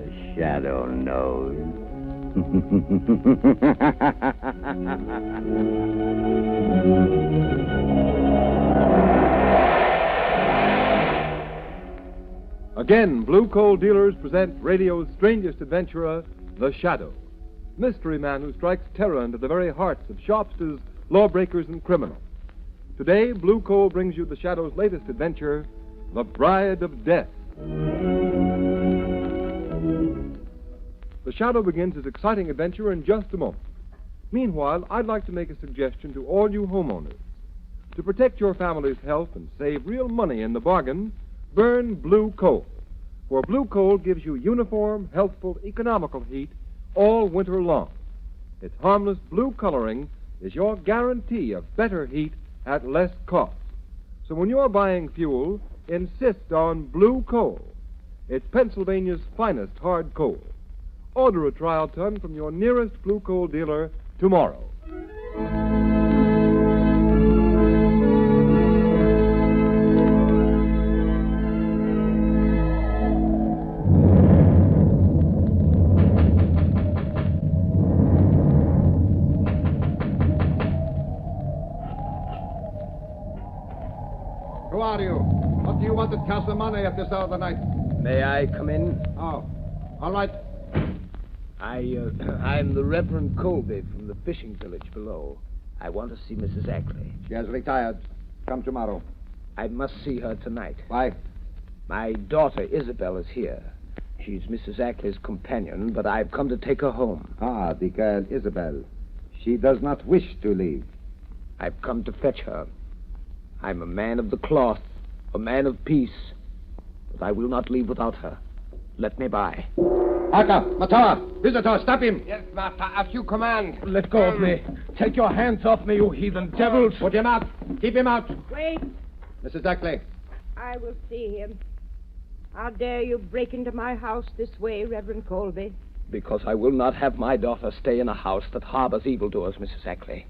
The shadow knows. Again, Blue Coal Dealers present radio's strangest adventurer, The Shadow, mystery man who strikes terror into the very hearts of shopsters, lawbreakers, and criminals. Today, Blue Coal brings you The Shadow's latest adventure, The Bride of Death. The Shadow begins his exciting adventure in just a moment. Meanwhile, I'd like to make a suggestion to all you homeowners. To protect your family's health and save real money in the bargain, burn blue coal. For blue coal gives you uniform, healthful, economical heat all winter long. Its harmless blue coloring is your guarantee of better heat at less cost. So when you're buying fuel, insist on blue coal. It's Pennsylvania's finest hard coal. Order a trial ton from your nearest blue coal dealer tomorrow. Who are you? What do you want at Castle Money at this hour of the night? May I come in? Oh, all right. I'm the Reverend Colby from the fishing village below. I want to see Mrs. Ackley. She has retired. Come tomorrow. I must see her tonight. Why? My daughter Isabel is here. She's Mrs. Ackley's companion, but I've come to take her home. Ah, the girl Isabel. She does not wish to leave. I've come to fetch her. I'm a man of the cloth, a man of peace, but I will not leave without her. Let me by. Aka, Matar, visitor, stop him. Yes, master, as you command. Let go of me. Take your hands off me, you heathen devils. Put him out. Keep him out. Wait, Mrs. Ackley. I will see him. How dare you break into my house this way, Reverend Colby? Because I will not have my daughter stay in a house that harbors evildoers, Mrs. Ackley.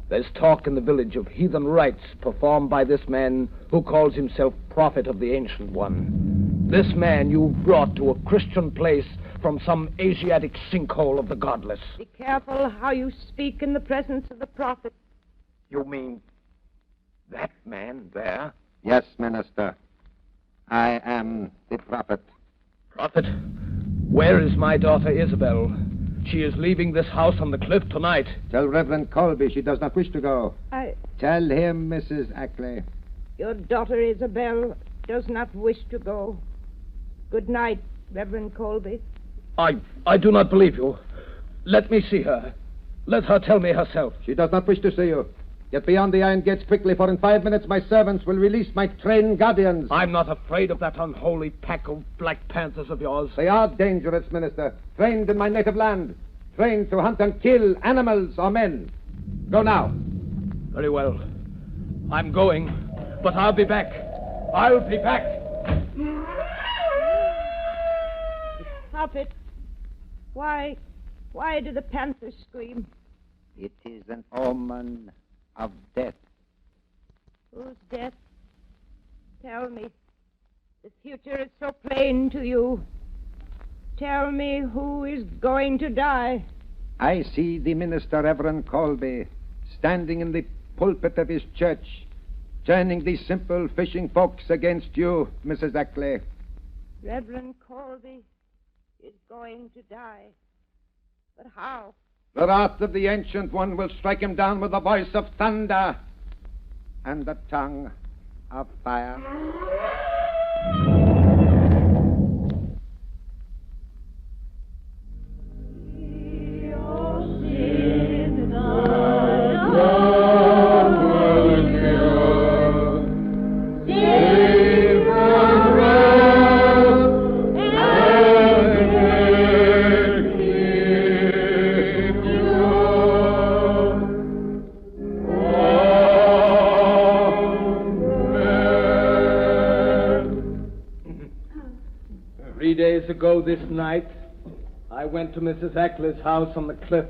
There's talk in the village of heathen rites performed by this man who calls himself Prophet of the Ancient One. This man you've brought to a Christian place from some Asiatic sinkhole of the godless. Be careful how you speak in the presence of the prophet. You mean that man there? Yes, Minister. I am the prophet. Prophet, where is my daughter Isabel? She is leaving this house on the cliff tonight. Tell Reverend Colby she does not wish to go. I... Tell him, Mrs. Ackley. Your daughter Isabel does not wish to go. Good night, Reverend Colby. I do not believe you. Let me see her. Let her tell me herself. She does not wish to see you. Get beyond the iron gates quickly, for in 5 minutes my servants will release my trained guardians. I'm not afraid of that unholy pack of Black Panthers of yours. They are dangerous, Minister. Trained in my native land. Trained to hunt and kill animals or men. Go now. Very well. I'm going, but I'll be back. I'll be back. Prophet, why do the panthers scream? It is an omen of death. Whose death? Tell me. The future is so plain to you. Tell me who is going to die. I see the minister, Reverend Colby, standing in the pulpit of his church, turning the simple fishing folks against you, Mrs. Ackley. Reverend Colby is going to die. But how? The wrath of the Ancient One will strike him down with the voice of thunder and the tongue of fire. Ago this night, I went to Mrs. Ackley's house on the cliff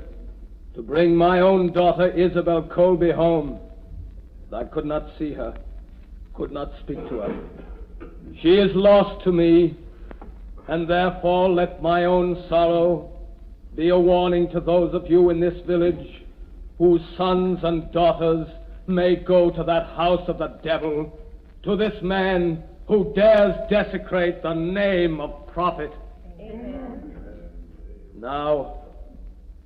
to bring my own daughter Isabel Colby home. I could not see her, could not speak to her. She is lost to me, and therefore let my own sorrow be a warning to those of you in this village whose sons and daughters may go to that house of the devil, to this man who dares desecrate the name of prophet. Amen. Now,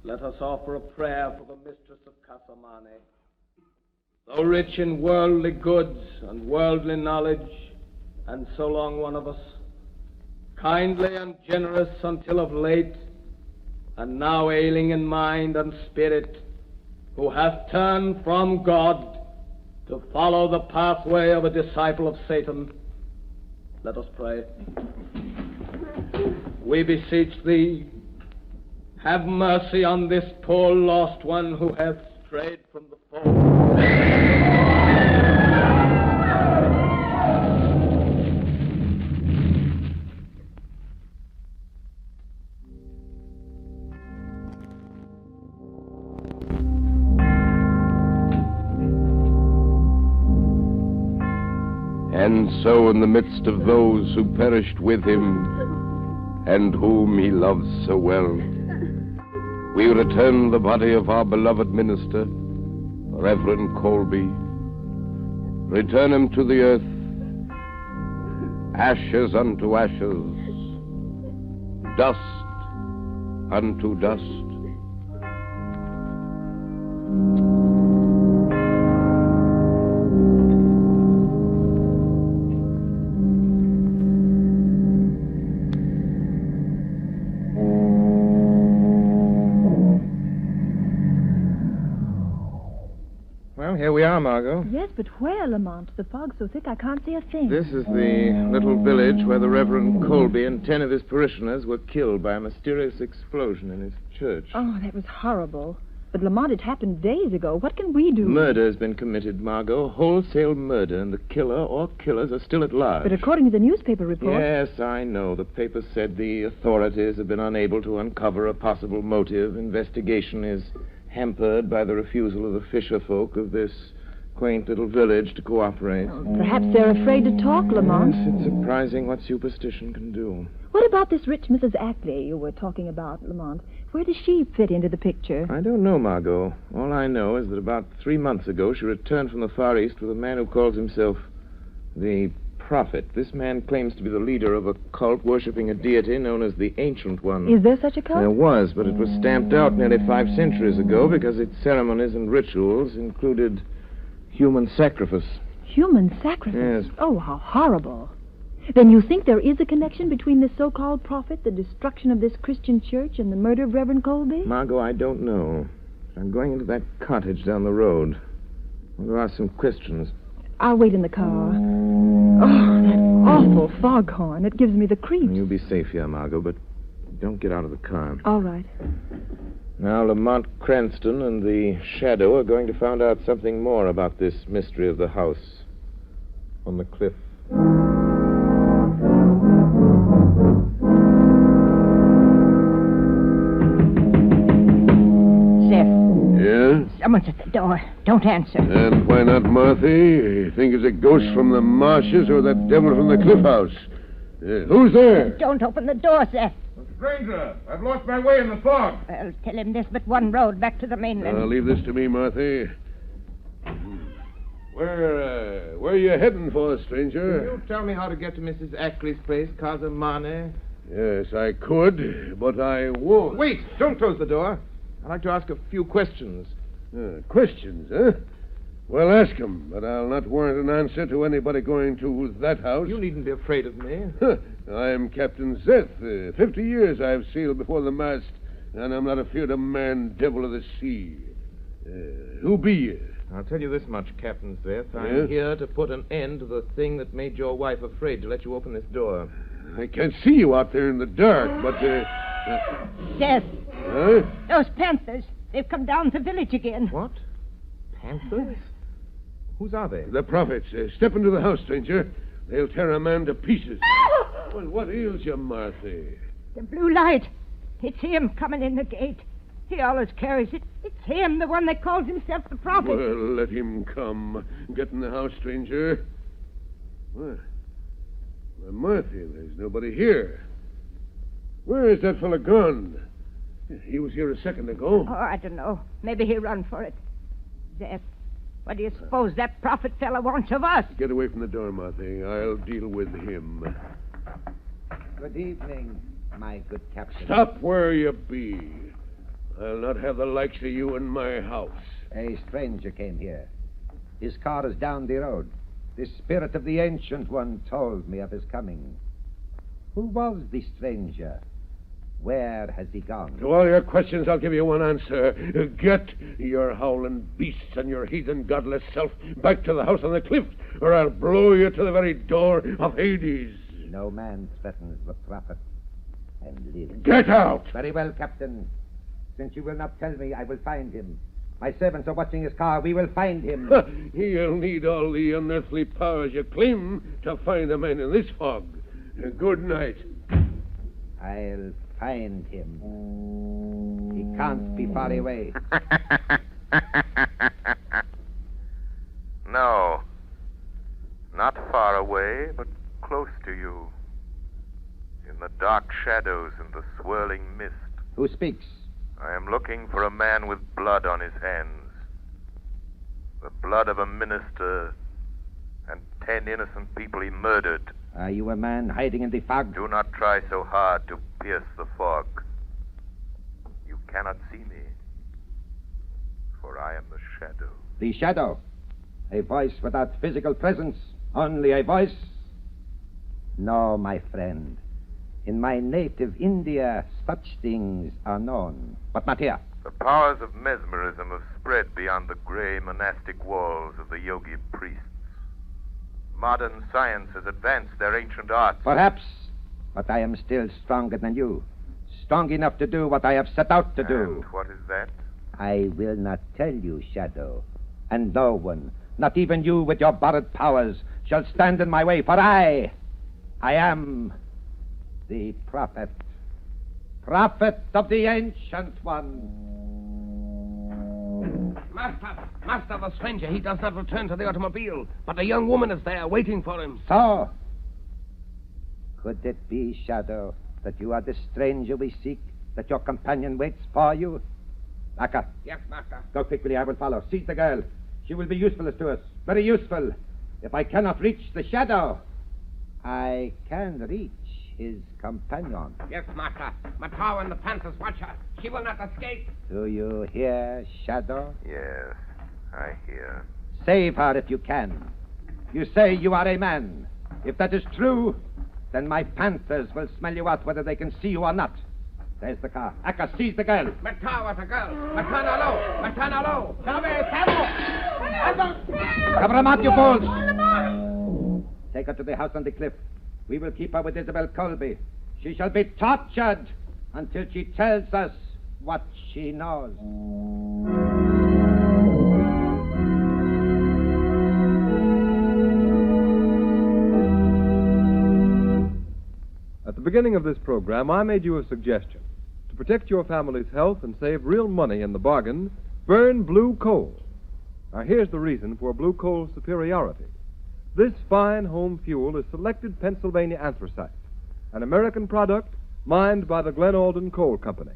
let us offer a prayer for the mistress of Casamane. Though rich in worldly goods and worldly knowledge, and so long one of us, kindly and generous until of late, and now ailing in mind and spirit, who hath turned from God to follow the pathway of a disciple of Satan. Let us pray. We beseech thee, have mercy on this poor lost one who hath strayed from the fold. And so in the midst of those who perished with him, and whom he loved so well, we return the body of our beloved minister, Reverend Colby. Return him to the earth, ashes unto ashes, dust unto dust. Here we are, Margot. Yes, but where, Lamont? The fog's so thick I can't see a thing. This is the little village where the Reverend Colby and 10 of his parishioners were killed by a mysterious explosion in his church. Oh, that was horrible. But, Lamont, it happened days ago. What can we do? Murder has been committed, Margot. Wholesale murder, and the killer or killers are still at large. But according to the newspaper report... Yes, I know. The paper said the authorities have been unable to uncover a possible motive. Investigation is hampered by the refusal of the fisher folk of this quaint little village to cooperate. Oh, perhaps they're afraid to talk, Lamont. Yes, it's surprising what superstition can do. What about this rich Mrs. Ackley you were talking about, Lamont? Where does she fit into the picture? I don't know, Margot. All I know is that about 3 months ago she returned from the Far East with a man who calls himself the Prophet. This man claims to be the leader of a cult worshipping a deity known as the Ancient One. Is there such a cult? There was, but it was stamped out nearly 5 centuries ago because its ceremonies and rituals included human sacrifice. Human sacrifice? Yes. Oh, how horrible. Then you think there is a connection between this so-called prophet, the destruction of this Christian church, and the murder of Reverend Colby? Margot, I don't know. I'm going into that cottage down the road. I want to ask some questions. I'll wait in the car. Oh, that awful foghorn. It gives me the creeps. You'll be safe here, Margot, but don't get out of the car. All right. Now, Lamont Cranston and the Shadow are going to find out something more about this mystery of the house on the cliff. Someone's at the door. Don't answer. And why not, Marthy? You think it's a ghost from the marshes or that devil from the cliff house? Who's there? Don't open the door, Seth. Stranger, I've lost my way in the fog. Well, tell him there's but one road back to the mainland. Leave this to me, Marthy. Where are you heading for, stranger? Can you tell me how to get to Mrs. Ackley's place, Casamane? Yes, I could, but I won't. Wait! Don't close the door. I'd like to ask a few questions. Questions, huh? Well, ask 'em, but I'll not warrant an answer to anybody going to that house. You needn't be afraid of me. I'm Captain Zeth. 50 years I've sailed before the mast, and I'm not afeard of man, devil of the sea. Who be you? I'll tell you this much, Captain Zeth. I'm Yes? here to put an end to the thing that made your wife afraid to let you open this door. I can't see you out there in the dark, but, Seth, Huh? those panthers. They've come down the village again. What? Panthers? Whose are they? The prophets. Step into the house, stranger. They'll tear a man to pieces. Well, what ails you, Marthy? The blue light. It's him coming in the gate. He always carries it. It's him, the one that calls himself the prophet. Well, let him come. Get in the house, stranger. Well, Marthy, there's nobody here. Where is that fella gone? He was here a second ago. Oh, I don't know. Maybe he run for it. Death. What do you suppose that prophet fella wants of us? Get away from the door, Martha. I'll deal with him. Good evening, my good captain. Stop where you be. I'll not have the likes of you in my house. A stranger came here. His car is down the road. The spirit of the Ancient One told me of his coming. Who was the stranger? Where has he gone? To all your questions, I'll give you one answer. Get your howling beasts and your heathen godless self back to the house on the cliff, or I'll blow you to the very door of Hades. No man threatens the prophet and lives. Get out! Very well, Captain. Since you will not tell me, I will find him. My servants are watching his car. We will find him. You'll need all the unearthly powers you claim to find a man in this fog. Good night. I'll find him. He can't be far away. No. Not far away, but close to you. In the dark shadows and the swirling mist. Who speaks? I am looking for a man with blood on his hands. The blood of a minister and 10 innocent people he murdered. Are you a man hiding in the fog? Do not try so hard to pierce the fog. You cannot see me, for I am the shadow. The shadow. A voice without physical presence. Only a voice. No, my friend. In my native India, such things are known, but not here. The powers of mesmerism have spread beyond the gray monastic walls of the yogi priests. Modern science has advanced their ancient arts. Perhaps, but I am still stronger than you. Strong enough to do what I have set out to do. And what is that? I will not tell you, Shadow. And no one, not even you with your borrowed powers, shall stand in my way, for I am the prophet. Prophet of the Ancient One. Master, the stranger, he does not return to the automobile, but a young woman is there waiting for him. So, could it be, Shadow, that you are the stranger we seek, that your companion waits for you? Aka. Yes, master. Go quickly, I will follow. Seize the girl. She will be useful to us. Very useful. If I cannot reach the Shadow, I can reach his companion. Yes, master. Matau and the Panthers watch her. She will not escape. Do you hear, Shadow? Yes, I hear. Save her if you can. You say you are a man. If that is true, then my Panthers will smell you out whether they can see you or not. There's the car. Aka, seize the girl. Matau is a girl. Matana low. Matana low. Cover him out, you fools. Take her to the house on the cliff. We will keep her with Isabel Colby. She shall be tortured until she tells us what she knows. At the beginning of this program, I made you a suggestion. To protect your family's health and save real money in the bargain, burn blue coal. Now, here's the reason for blue coal's superiority. This fine home fuel is selected Pennsylvania anthracite, an American product mined by the Glen Alden Coal Company.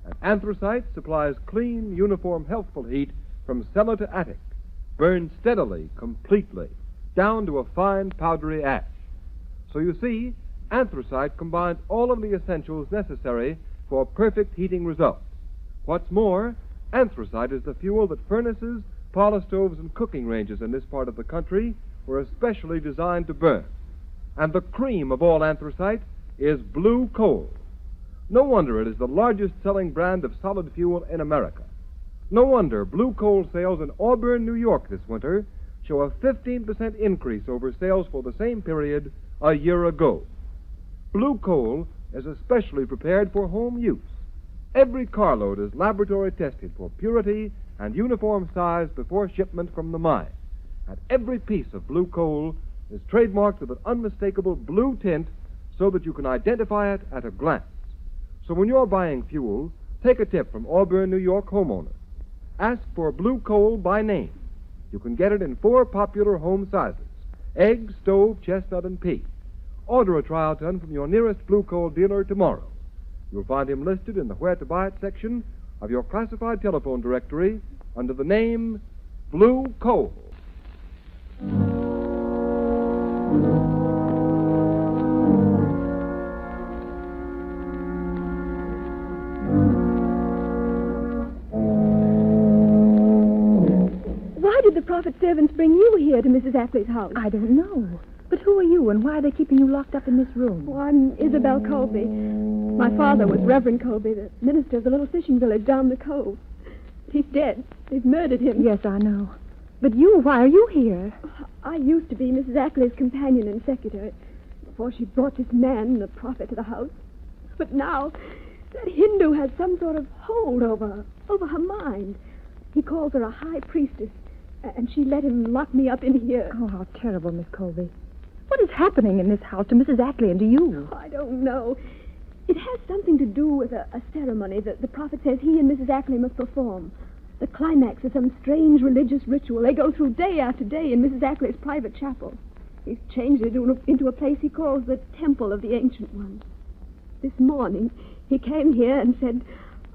And anthracite supplies clean, uniform, healthful heat from cellar to attic, burned steadily, completely, down to a fine, powdery ash. So you see, anthracite combines all of the essentials necessary for perfect heating results. What's more, anthracite is the fuel that furnaces, parlor stoves, and cooking ranges in this part of the country were especially designed to burn. And the cream of all anthracite is blue coal. No wonder it is the largest selling brand of solid fuel in America. No wonder blue coal sales in Auburn, New York this winter show a 15% increase over sales for the same period a year ago. Blue coal is especially prepared for home use. Every carload is laboratory tested for purity and uniform size before shipment from the mine. And every piece of blue coal is trademarked with an unmistakable blue tint so that you can identify it at a glance. So when you're buying fuel, take a tip from Auburn, New York homeowners. Ask for blue coal by name. You can get it in 4 popular home sizes: egg, stove, chestnut, and pea. Order a trial ton from your nearest blue coal dealer tomorrow. You'll find him listed in the Where to Buy It section of your classified telephone directory under the name Blue Coal. Why did the prophet's servants bring you here to Mrs. Ackley's house? I don't know. But who are you, and why are they keeping you locked up in this room? Oh, I'm Isabel Colby. My father was Reverend Colby, the minister of the little fishing village down the cove. He's dead. They've murdered him. Yes, I know. But you, why are you here? I used to be Mrs. Ackley's companion and secretary before she brought this man, the prophet, to the house. But now, that Hindu has some sort of hold over her mind. He calls her a high priestess, and she let him lock me up in here. Oh, how terrible, Miss Colby. What is happening in this house to Mrs. Ackley and to you? I don't know. It has something to do with a ceremony that the prophet says he and Mrs. Ackley must perform. The climax of some strange religious ritual they go through day after day in Mrs. Ackley's private chapel. He's changed it into a place he calls the Temple of the Ancient One. This morning, he came here and said,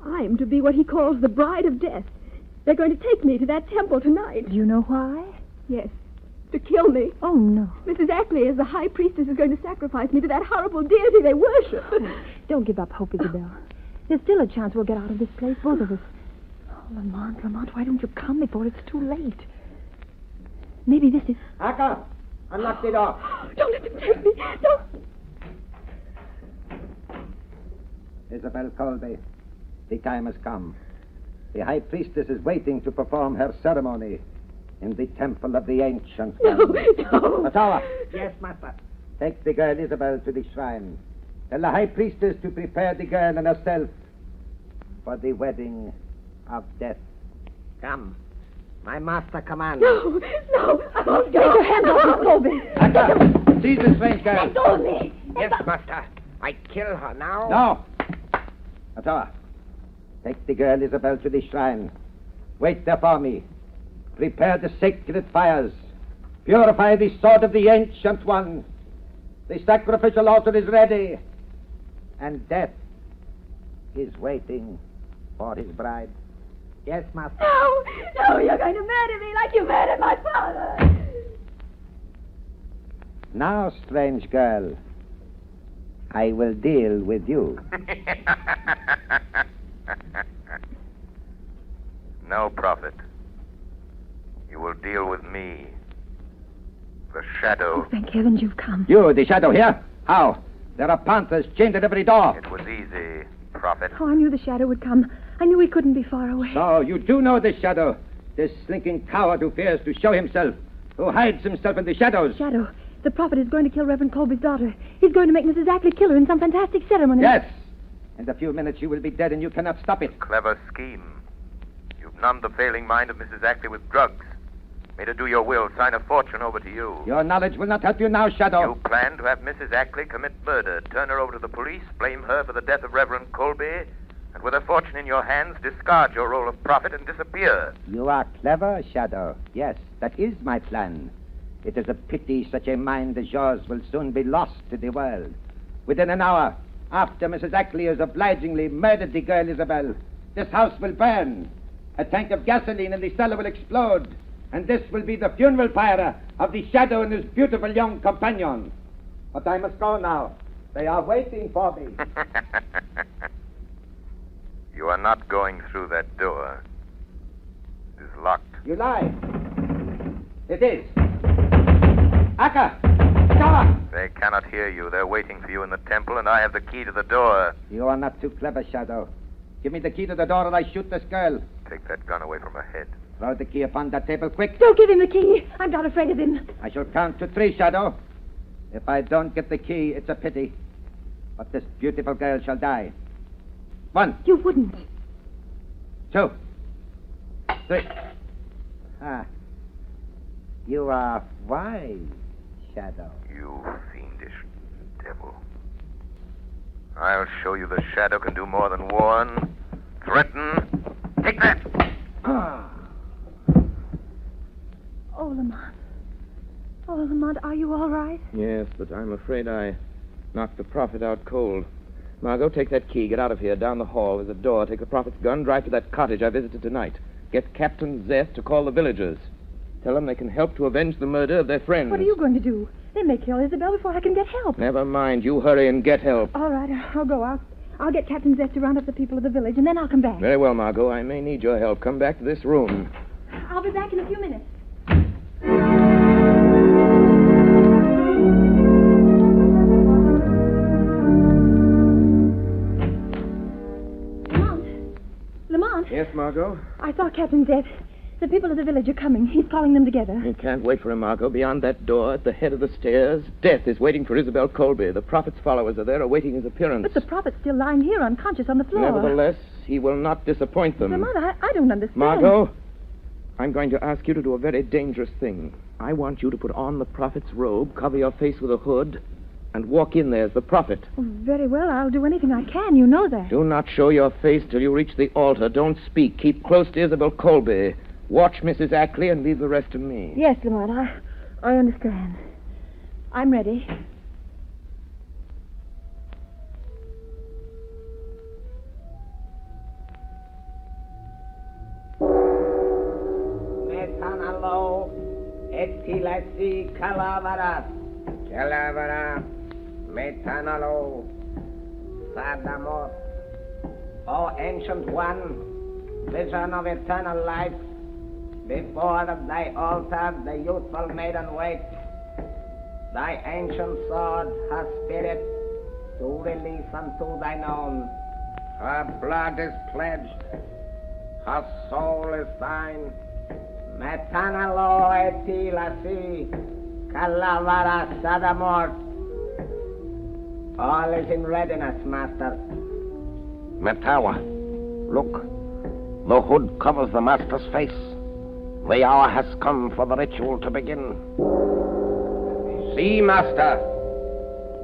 I'm to be what he calls the bride of death. They're going to take me to that temple tonight. Do you know why? Yes. To kill me. Oh, no. Mrs. Ackley, as the high priestess, is going to sacrifice me to that horrible deity they worship. Don't give up hope, Isabel. There's still a chance we'll get out of this place, both of us. Oh, Lamont, why don't you come before it's too late? Maybe this is... Aka, unlock the door. Don't let them take me. Don't. Isabel Colby, the time has come. The high priestess is waiting to perform her ceremony in the Temple of the Ancient One. No. Ottawa. Yes, master. Take the girl Isabel to the shrine. Tell the high priestess to prepare the girl and herself for the wedding of death. Come. My master commands. No. I won't go. Take your hands off Miss Colby. Aka, seize this strange girl. Let go of me. Yes, master. I kill her now. No. Ottawa, take the girl Isabel to the shrine. Wait there for me. Prepare the sacred fires. Purify the sword of the Ancient One. The sacrificial altar is ready. And death is waiting for his bride. Yes, master. No, you're going to murder me like you murdered my father. Now, strange girl, I will deal with you. No, Prophet. You will deal with me. The Shadow. Oh, thank heavens you've come. You, the Shadow here? How? There are panthers chained at every door. It was easy, Prophet. Oh, I knew the Shadow would come. I knew he couldn't be far away. So, you do know this Shadow. This slinking coward who fears to show himself. Who hides himself in the shadows. Shadow, the prophet is going to kill Reverend Colby's daughter. He's going to make Mrs. Ackley kill her in some fantastic ceremony. Yes. In a few minutes you will be dead and you cannot stop it. Clever scheme. You've numbed the failing mind of Mrs. Ackley with drugs. Made her do your will, sign a fortune over to you. Your knowledge will not help you now, Shadow. You plan to have Mrs. Ackley commit murder, turn her over to the police, blame her for the death of Reverend Colby, and with her fortune in your hands, discard your role of prophet and disappear. You are clever, Shadow. Yes, that is my plan. It is a pity such a mind as yours will soon be lost to the world. Within an hour, after Mrs. Ackley has obligingly murdered the girl Isabel, this house will burn. A tank of gasoline in the cellar will explode. And this will be the funeral pyre of the Shadow and his beautiful young companion. But I must go now. They are waiting for me. You are not going through that door. It is locked. You lie. It is. Aka! Kawa! They cannot hear you. They're waiting for you in the temple, and I have the key to the door. You are not too clever, Shadow. Give me the key to the door or I shoot this girl. Take that gun away from her head. Throw the key upon that table, quick. Don't give him the key. I'm not afraid of him. I shall count to 3, Shadow. If I don't get the key, it's a pity. But this beautiful girl shall die. 1. You wouldn't. 2. 3. You are wise, Shadow. You fiendish devil. I'll show you the Shadow can do more than warn. Threaten. Take that! Oh, Lamont. Oh, Lamont, are you all right? Yes, but I'm afraid I knocked the prophet out cold. Margot, take that key. Get out of here. Down the hall. There's a door. Take the prophet's gun. Drive to that cottage I visited tonight. Get Captain Zeth to call the villagers. Tell them they can help to avenge the murder of their friends. What are you going to do? They may kill Isabel before I can get help. Never mind. You hurry and get help. All right, I'll go. I'll get Captain Zeth to round up the people of the village, and then I'll come back. Very well, Margot. I may need your help. Come back to this room. I'll be back in a few minutes. Lamont? Yes, Margot? I saw Captain Zeth. The people of the village are coming. He's calling them together. You can't wait for him, Margot. Beyond that door, at the head of the stairs, Death is waiting for Isabel Colby. The prophet's followers are there awaiting his appearance. But the prophet's still lying here unconscious on the floor. Nevertheless, he will not disappoint them. Lamont, I don't understand. Margot, I'm going to ask you to do a very dangerous thing. I want you to put on the prophet's robe, cover your face with a hood, and walk in there as the prophet. Oh, very well. I'll do anything I can. You know that. Do not show your face till you reach the altar. Don't speak. Keep close to Isabel Colby. Watch Mrs. Ackley and leave the rest to me. Yes, Lamont, I understand. I'm ready. Metanalo, etilasi calavara. Calavara, metanalo, sadamot. O ancient one, vision of eternal life, before thy altar the youthful maiden waits. Thy ancient sword, her spirit, to release unto thine own. Her blood is pledged, her soul is thine. Metanalo etilasi, calavara sadamort. All is in readiness, master. Metawa, look. The hood covers the master's face. The hour has come for the ritual to begin. See, master.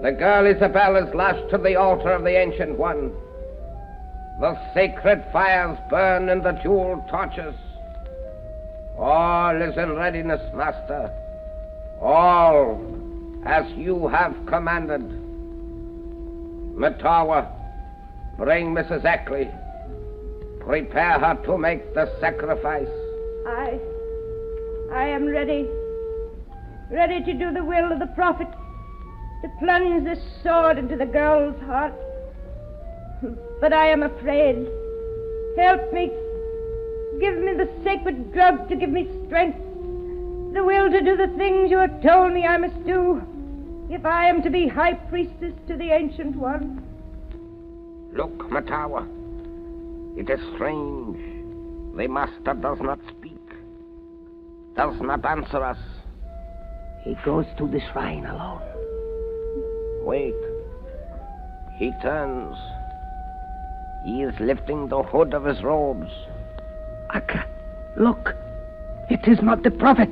The girl Isabel is lashed to the altar of the Ancient One. The sacred fires burn in the jeweled torches. All is in readiness, master. All as you have commanded. Metawa, bring Mrs. Ackley. Prepare her to make the sacrifice. I am ready. Ready to do the will of the prophet. To plunge this sword into the girl's heart. But I am afraid. Help me. Give me the sacred drug to give me strength. The will to do the things you have told me I must do. If I am to be high priestess to the Ancient One. Look, Matawa. It is strange. The master does not speak. Does not answer us. He goes to the shrine alone. Wait. He turns. He is lifting the hood of his robes. Akka, look. It is not the prophet.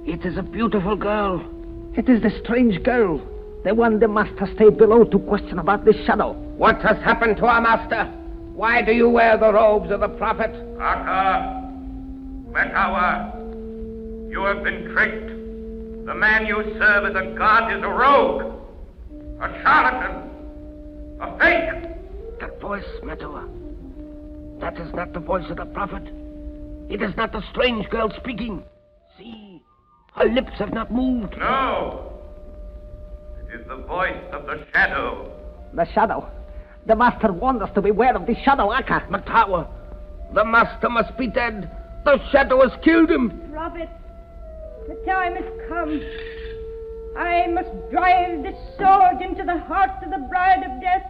It is a beautiful girl. It is the strange girl. The one the master stayed below to question about this shadow. What has happened to our master? Why do you wear the robes of the prophet? Akka, Metawa, you have been tricked. The man you serve as a god is a rogue, a charlatan, a fake. That voice, Metawa. That is not the voice of the prophet. It is not the strange girl speaking. See, her lips have not moved. No. It is the voice of the shadow. The shadow. The master warned us to beware of the shadow, Akka. Matawa, the master must be dead. The shadow has killed him. Prophet, the time has come. I must drive this sword into the heart of the bride of death.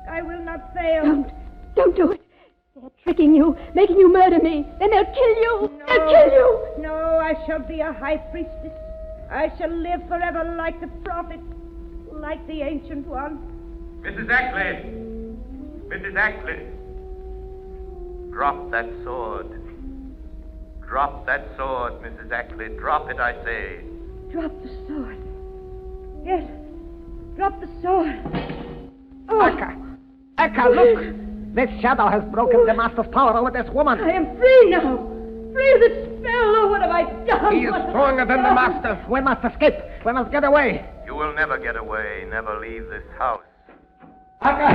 I will not fail. Don't do it. They're tricking you, making you murder me. Then they'll kill you. No, they'll kill you. No, I shall be a high priestess. I shall live forever like the prophet, like the Ancient One. Mrs. Ackley! Mrs. Ackley! Drop that sword. Drop that sword, Mrs. Ackley. Drop it, I say. Drop the sword. Yes, drop the sword. Oh. Akka, look! This shadow has broken the master's power over this woman. I am free now. Free of the spell. Oh, what have I done? He is stronger than the master. We must escape. We must get away. You will never get away. Never leave this house. Parker!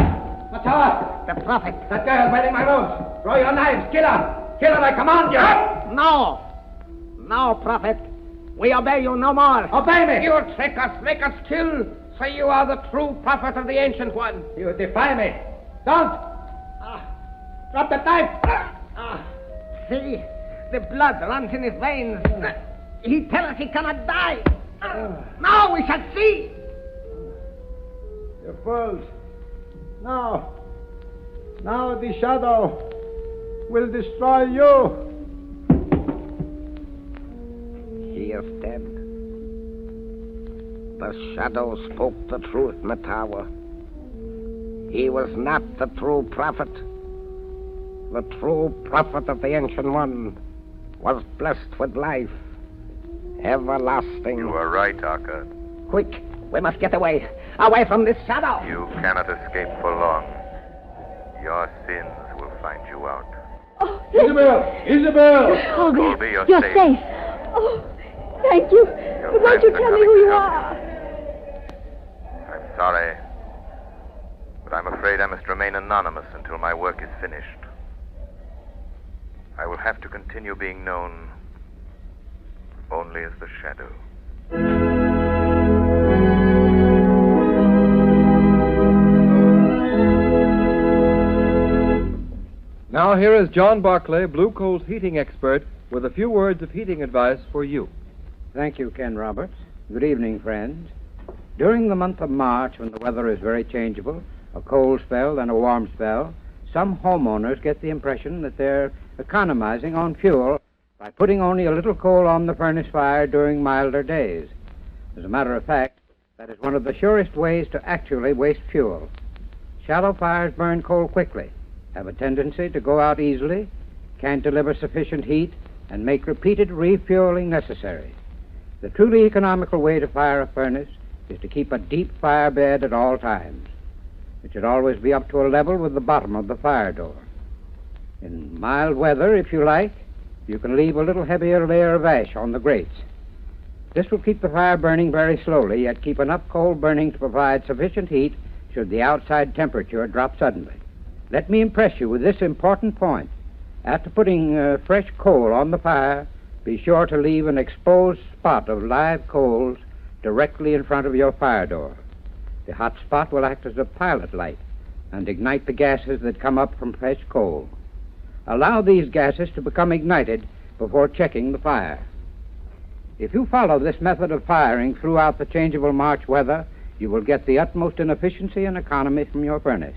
Matawa! The prophet. That girl's wetting my nose. Throw your knives. Kill her. Kill her, I command you. No. No, prophet. We obey you no more. Obey me. You trick us, make us kill. Say you are the true prophet of the Ancient One. You defy me. Don't. Drop that knife. See, the blood runs in his veins. He tells us he cannot die. Now we shall see. You fools. Now the shadow will destroy you. He is dead. The shadow spoke the truth, Matawa. He was not the true prophet. The true prophet of the Ancient One was blessed with life, everlasting. You are right, Akkad. Quick, we must get away from this shadow. You cannot escape for long. Your sins will find you out. Oh, Isabel! Oh, Colby, you're you're safe. safe. Oh, thank you. But won't you friends are tell me coming who to you help are? I'm sorry, but I'm afraid I must remain anonymous until my work is finished. I will have to continue being known only as the Shadow. Now here is John Barclay, Blue Coal's heating expert, with a few words of heating advice for you. Thank you, Ken Roberts. Good evening, friends. During the month of March, when the weather is very changeable, a cold spell and a warm spell, some homeowners get the impression that they're economizing on fuel by putting only a little coal on the furnace fire during milder days. As a matter of fact, that is one of the surest ways to actually waste fuel. Shallow fires burn coal quickly, have a tendency to go out easily, can't deliver sufficient heat, and make repeated refueling necessary. The truly economical way to fire a furnace is to keep a deep fire bed at all times. It should always be up to a level with the bottom of the fire door. In mild weather, if you like, you can leave a little heavier layer of ash on the grates. This will keep the fire burning very slowly, yet keep enough coal burning to provide sufficient heat should the outside temperature drop suddenly. Let me impress you with this important point. After putting fresh coal on the fire, be sure to leave an exposed spot of live coals directly in front of your fire door. The hot spot will act as a pilot light and ignite the gases that come up from fresh coal. Allow these gases to become ignited before checking the fire. If you follow this method of firing throughout the changeable March weather, you will get the utmost in efficiency and economy from your furnace.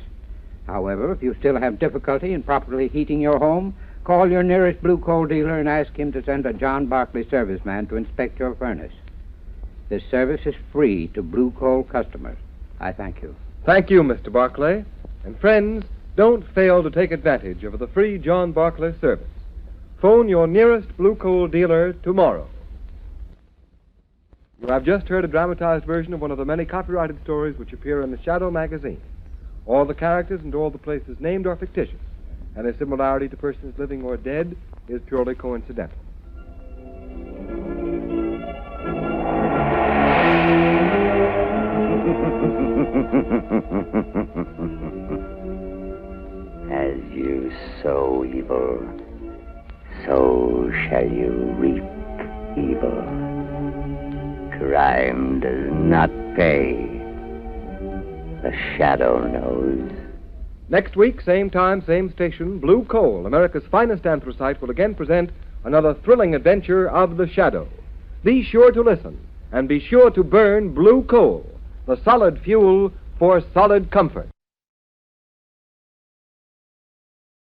However, if you still have difficulty in properly heating your home, call your nearest blue coal dealer and ask him to send a John Barclay serviceman to inspect your furnace. This service is free to blue coal customers. I thank you. Thank you, Mr. Barclay. And friends, don't fail to take advantage of the free John Barclay service. Phone your nearest blue coal dealer tomorrow. You have just heard a dramatized version of one of the many copyrighted stories which appear in the Shadow magazine. All the characters and all the places named are fictitious, and a similarity to persons living or dead is purely coincidental. As you sow evil, so shall you reap evil. Crime does not pay. The Shadow knows. Next week, same time, same station, Blue Coal, America's finest anthracite, will again present another thrilling adventure of the Shadow. Be sure to listen, and be sure to burn blue coal, the solid fuel for solid comfort.